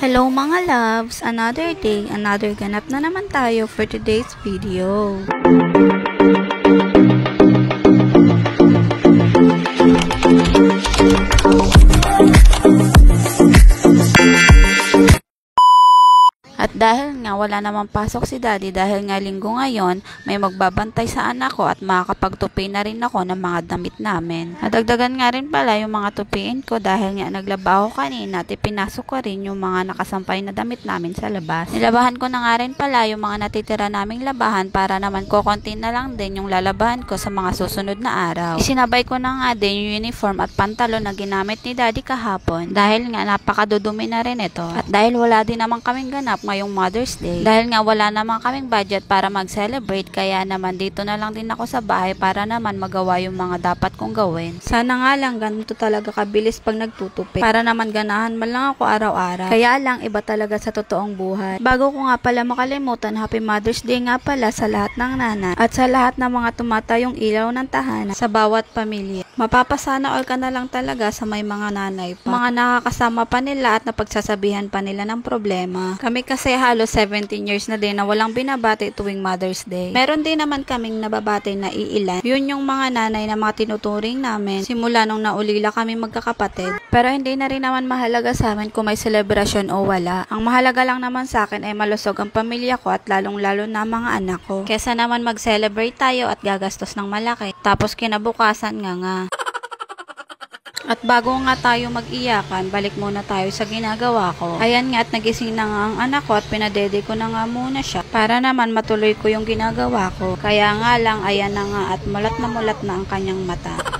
Hello mga loves! Another day, another ganap na naman tayo for today's video. At dahil nga wala namang pasok si daddy dahil nga linggo ngayon, may magbabantay sa anak ko at makakapagtupi na rin ako ng mga damit namin. Nadagdagan nga rin pala yung mga tupiin ko dahil nga naglaba ako kanina at ipinasok ko rin yung mga nakasampay na damit namin sa labas. Nilabahan ko na nga rin pala yung mga natitira naming labahan para naman kukunti na lang din yung lalabahan ko sa mga susunod na araw. Isinabay ko na nga din yung uniform at pantalon na ginamit ni daddy kahapon dahil nga napakadudumi na rin ito. At dahil wala din naman kaming ganap ngayong Mother's Day. Dahil nga wala naman kaming budget para mag-celebrate, kaya naman dito na lang din ako sa bahay para naman magawa yung mga dapat kong gawin. Sana nga lang ganito talaga kabilis pag nagtutupi para naman ganahan man lang ako araw-araw. Kaya lang iba talaga sa totoong buhay. Bago ko nga pala makalimutan, Happy Mother's Day nga pala sa lahat ng nanay at sa lahat ng mga tumatayong ilaw ng tahanan sa bawat pamilya. Mapapasana all ka na lang talaga sa may mga nanay pa. Mga nakakasama pa nila at napagsasabihan pa nila ng problema. Kami kasi halos 17 years na din na walang binabati tuwing Mother's Day. Meron din naman kaming nababati na iilan. Yun yung mga nanay na mga tinuturing namin simula nung naulila kami magkakapatid. Pero hindi na rin naman mahalaga sa amin kung may celebration o wala. Ang mahalaga lang naman sa akin ay malusog ang pamilya ko at lalong-lalo na mga anak ko. Kesa naman mag-celebrate tayo at gagastos ng malaki. Tapos kinabukasan nga. At bago nga tayo mag-iyakan, balik muna tayo sa ginagawa ko. Ayan nga at nagising na nga ang anak ko at pinadede ko na nga muna siya para naman matuloy ko yung ginagawa ko. Kaya nga lang, ayan na nga at mulat na ang kanyang mata.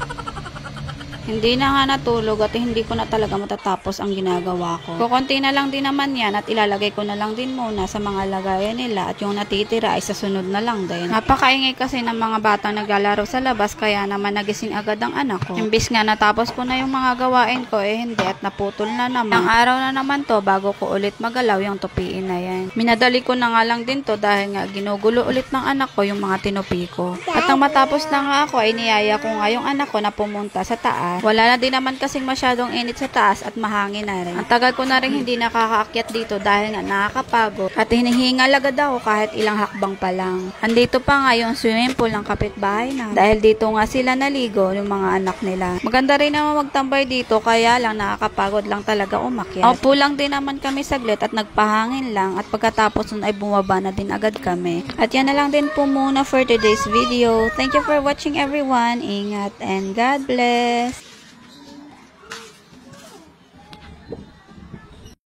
Hindi na nga natulog at hindi ko na talaga matatapos ang ginagawa ko. Kukunti na lang din naman yan at ilalagay ko na lang din muna sa mga lagayan nila at yung natitira ay sa sunod na lang din. Napakaingay kasi ng mga batang naglalaro sa labas kaya naman nagising agad ang anak ko. Imbis nga natapos ko na yung mga gawain ko hindi at naputol na naman. Ang araw na naman to bago ko ulit magalaw yung tupiin na yan. Minadali ko na nga lang din to dahil nga ginugulo ulit ng anak ko yung mga tinupi ko. At nang matapos na nga ako ay niyaya ko nga yung anak ko na pumunta sa taas. Wala na din naman kasing masyadong init sa taas at mahangin na rin. Ang tagal ko na rin hindi nakakaakyat dito dahil nga nakakapagod at hinihingal agad ako kahit ilang hakbang pa lang. Andito pa nga yung swimming pool ng kapitbahay na dahil dito nga sila naligo yung mga anak nila. Maganda rin naman magtambay dito kaya lang nakakapagod lang talaga umakyat. Upo lang din naman kami saglit at nagpahangin lang at pagkatapos nun ay bumaba na din agad kami. At yan na lang din po muna for today's video. Thank you for watching everyone. Ingat and God bless.